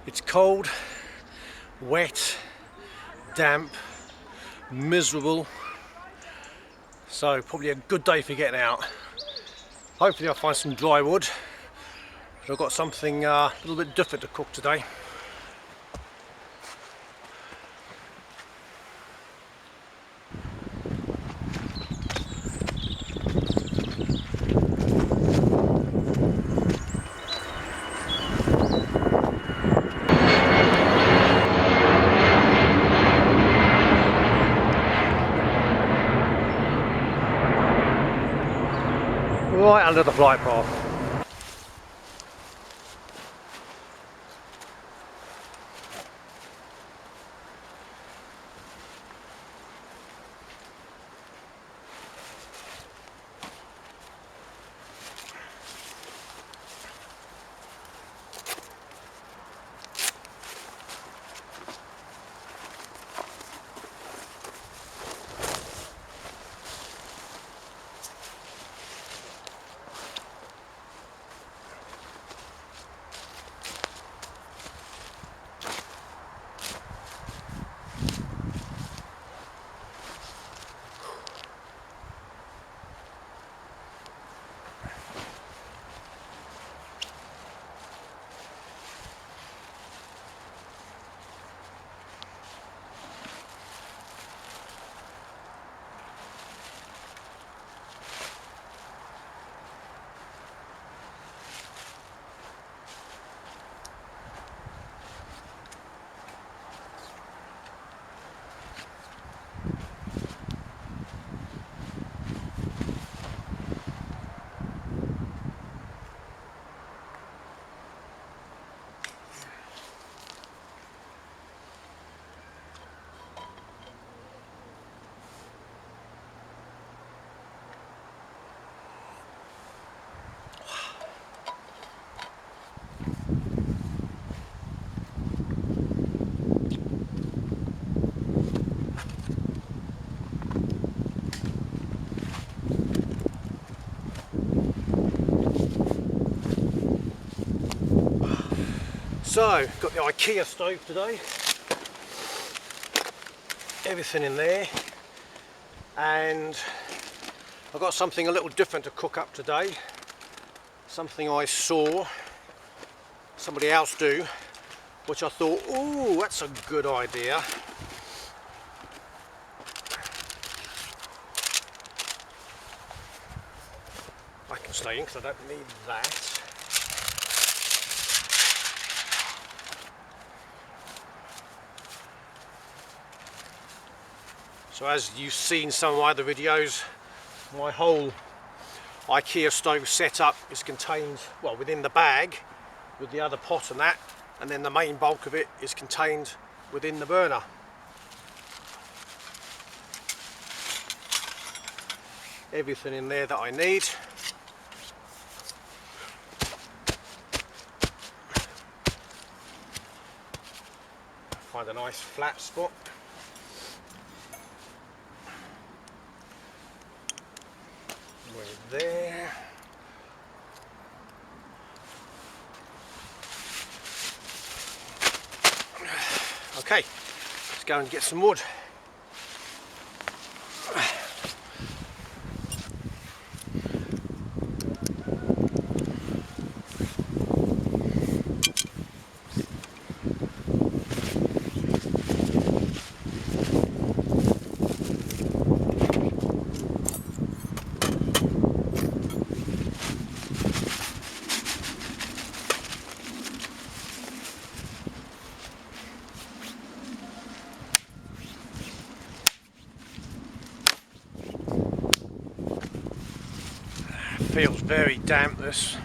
It's cold, wet, damp, miserable, so probably a good day for getting out. Hopefully I'll find some dry wood, but I've got something a little bit different to cook today. Right under the flight path. So, got the Ikea stove today, everything in there, and I've got something a little different to cook up today, something I saw somebody else do, which I thought, ooh, that's a good idea. I can stay in because I don't need that. So as you've seen some of my other videos, my whole Ikea stove setup is contained, well, within the bag with the other pot and that, and then the main bulk of it is contained within the burner. Everything in there that I need. Find a nice flat spot. We're there. Okay, let's go and get some wood. Feels very damp this,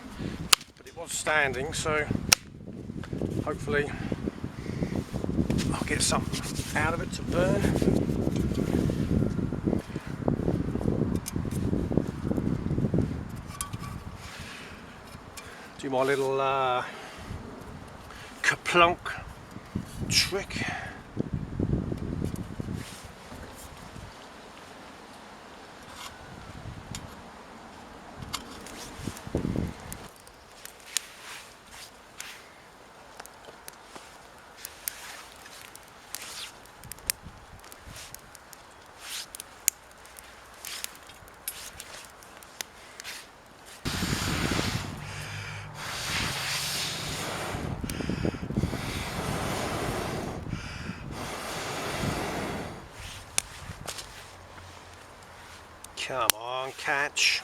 but it was standing, so hopefully I'll get something out of it to burn. Do my little kaplunk trick. Come on, catch.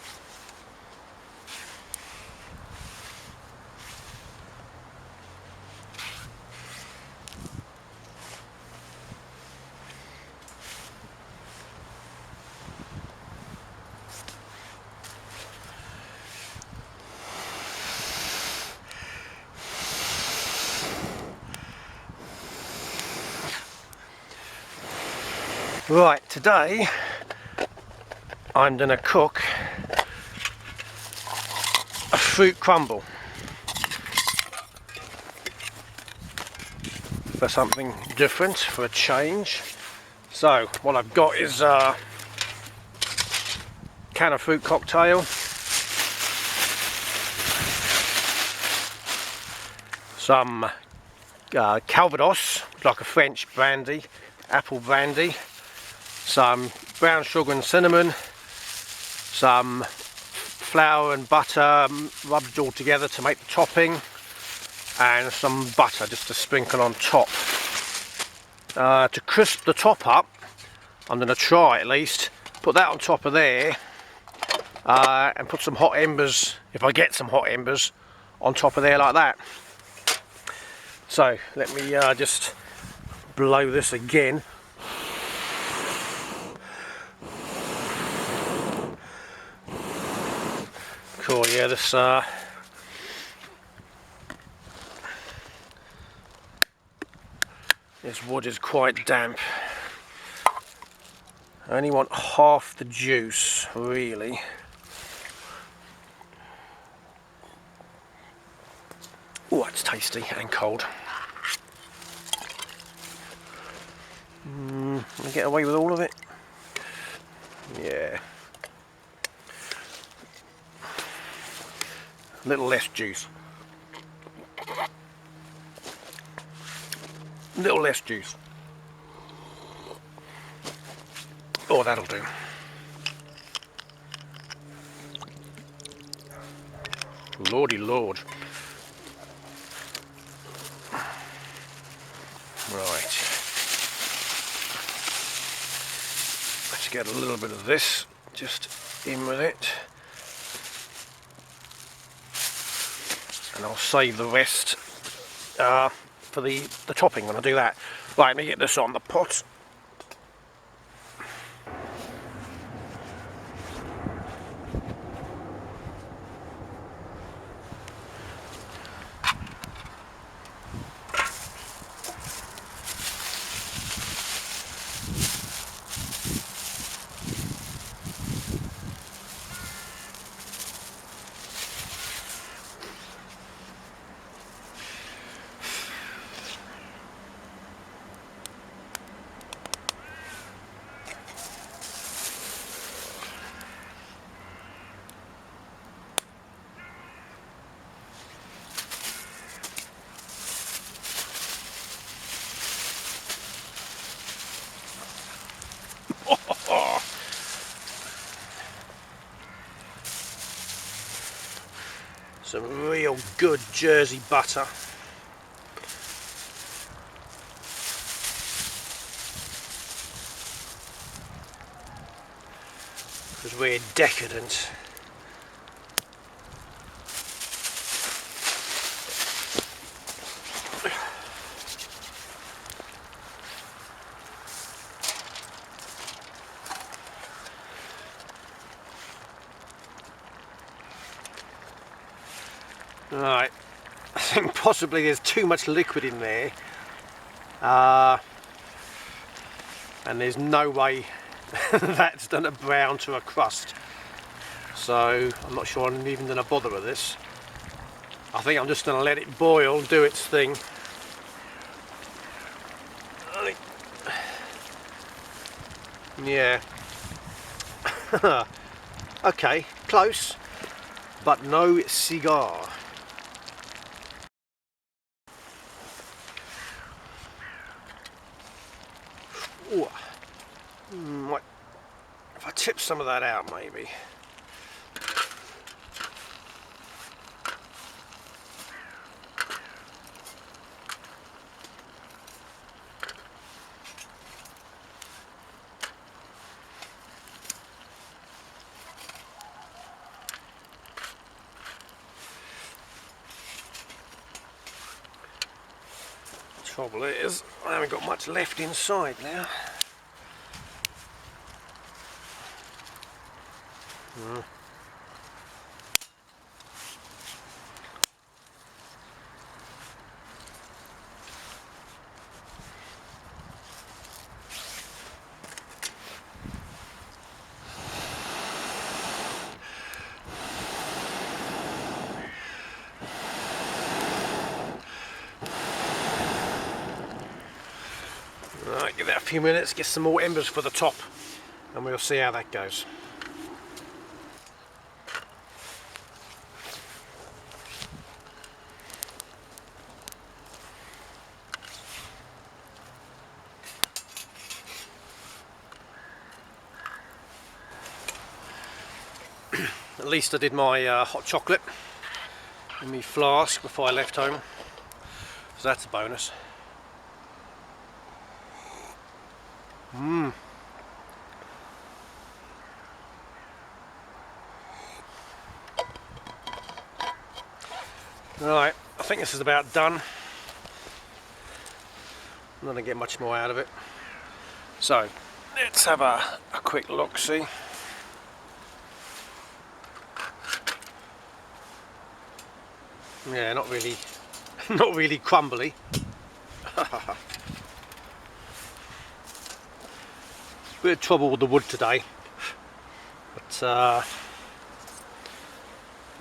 Right, today I'm going to cook a fruit crumble for something different, for a change. So what I've got is a can of fruit cocktail, some Calvados, like a French brandy, apple brandy, some brown sugar and cinnamon, some flour and butter rubbed all together to make the topping, and some butter just to sprinkle on top. To crisp the top up, I'm going to try at least, put that on top of there, and put some hot embers, if I get some hot embers, on top of there like that. So let me just blow this again. Cool, yeah, this wood is quite damp. I only want half the juice, really. Oh, it's tasty and cold. Can I get away with all of it? Yeah. A little less juice. A little less juice. Oh, that'll do. Lordy Lord. Right. Let's get a little bit of this just in with it. And I'll save the rest for the topping when I do that. Right, let me get this on the pot. Some real good Jersey butter. Because we're decadent. Right, I think possibly there's too much liquid in there, and there's no way that's going to brown to a crust, so I'm not sure I'm even going to bother with this. I think I'm just going to let it boil, do its thing. Yeah. Okay, close, but no cigar. Ooh. If I tip some of that out, maybe. Trouble is, I haven't got much left inside now. Right, give that a few minutes, get some more embers for the top, and we'll see how that goes. At least I did my hot chocolate in my flask before I left home, so that's a bonus. Right, I think this is about done. I'm not going to get much more out of it. So, let's have a quick look, see. Yeah, not really crumbly. Bit of trouble with the wood today, but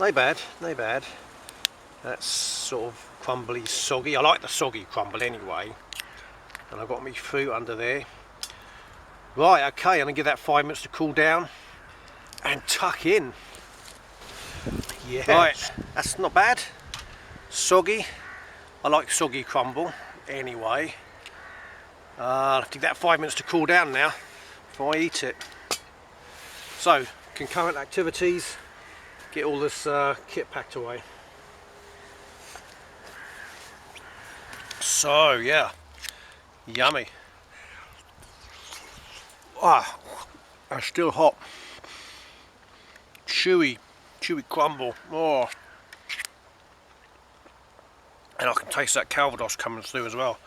no bad, no bad. That's sort of crumbly, soggy. I like the soggy crumble anyway. And I've got my fruit under there. Right, okay, I'm gonna give that 5 minutes to cool down and tuck in. Yeah. Right, that's not bad. Soggy. I like soggy crumble anyway. I'll have to give that 5 minutes to cool down now before I eat it. So, concurrent activities, get all this kit packed away. So, yeah, yummy. Ah, that's still hot. Chewy crumble. Oh. And I can taste that Calvados coming through as well.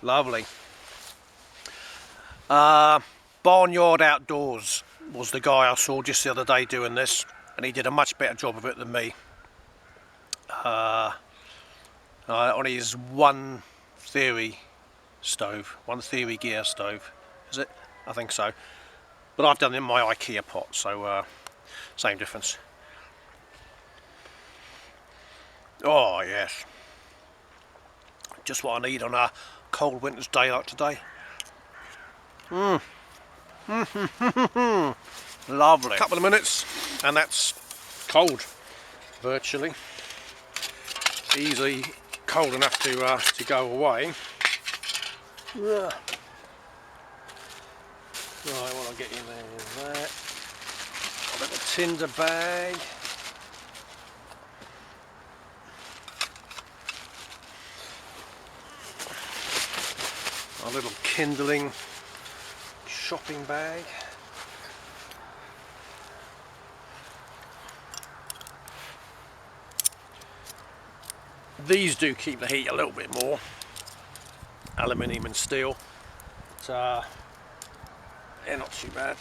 Lovely. Barnyard Outdoors was the guy I saw just the other day doing this, and he did a much better job of it than me. On his One Theory stove, One Theory gear stove, is it? I think so. But I've done it in my Ikea pot, so same difference. Oh yes, just what I need on a cold winter's day like today. Lovely. Couple of minutes and that's cold, virtually. Easily cold enough to go away. Right, what I'll get in there is that. A little tinder bag. A little kindling shopping bag. These do keep the heat a little bit more, aluminium and steel, but they're not too bad.